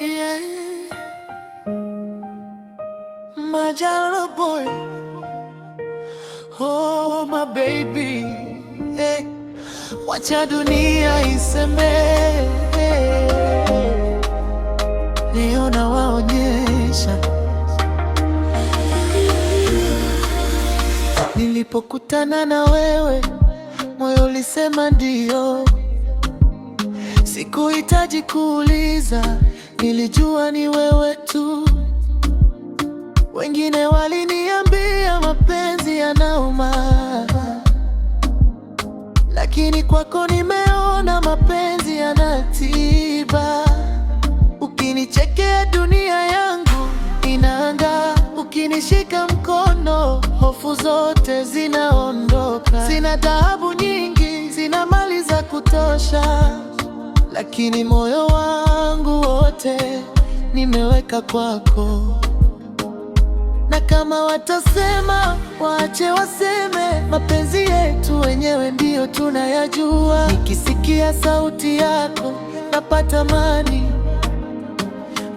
Yeah. Majalo boy, oh my baby, hey. Wacha dunia iseme, leo nawaonyesha. Nilipokutana na wewe, moyo ulisema ndio. Sikuhitaji kuuliza, nilijua ni wewe tu. Wengine waliniambia mapenzi yanauma, lakini kwako nimeona mapenzi yanatiba. Ukinichekea dunia yangu inaangaa, ukinishika mkono hofu zote zinaondoka. Sina dhahabu nyingi, sina mali za kutosha, lakini moyo wangu wote nimeweka kwako. Na kama watasema, waache waseme, mapenzi yetu wenyewe ndiyo tunayajua. Nikisikia sauti yako napata amani,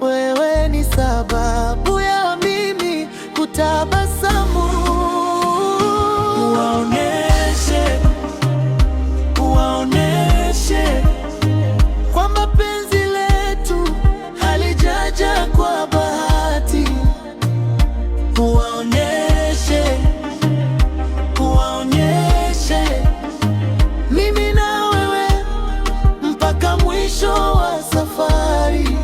wewe ni sababu ya mimi kutabasamu. Waoneshe, waoneshe kwamba penzi letu halijaja kwa bahati. Waoneshe, waoneshe mimi na wewe mpaka mwisho wa safari.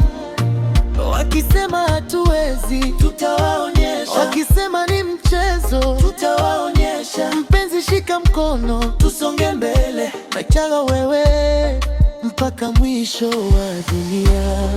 Wakisema hatuwezi, tutawaonyesha. Wakisema ni mchezo, tutawaonyesha. Mpenzi, shika mkono, tusonge mbele. Nachagua wewe mpaka mwisho wa dunia.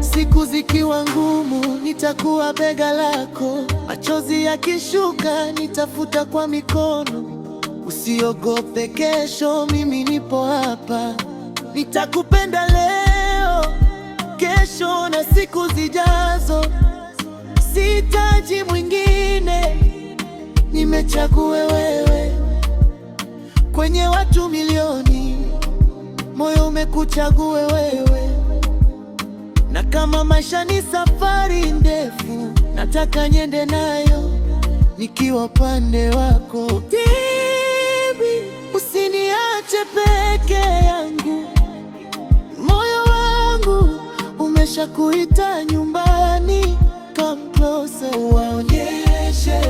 Siku zikiwa ngumu, nitakuwa bega lako. Machozi yakishuka, nitafuta kwa mikono. Usiogope, kesho mimi nipo hapa. Nitakupenda leo, kesho na siku zijazo. Sihitaji mwingine, nimechagua wewe. Kwenye watu milioni, moyo umekuchagua wewe. Na kama maisha ni safari ndefu, nataka niende nayo nikiwa pande wako. Baby, usiniache peke yangu, moyo wangu umeshakuita nyumbani. Come closer, waonyeshe,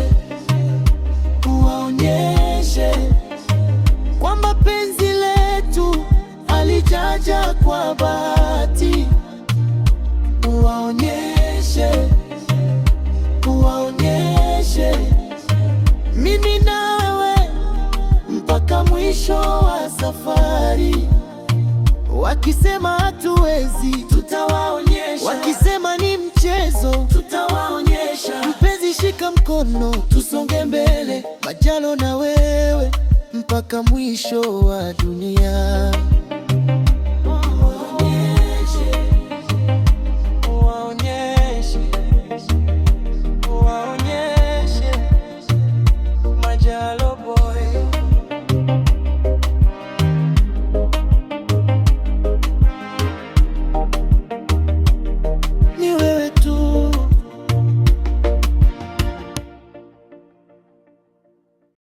waonyeshe kwamba penzi letu halijaja kwa bahati. Waonyeshe, waonyeshe mimi nawe mpaka mwisho wa safari. Wakisema hatuwezi, tutawaonyesha. Wakisema ni mchezo, tutawaonyesha. Mpenzi, shika mkono, tusonge mbele. Majalo na wewe mpaka mwisho wa dunia.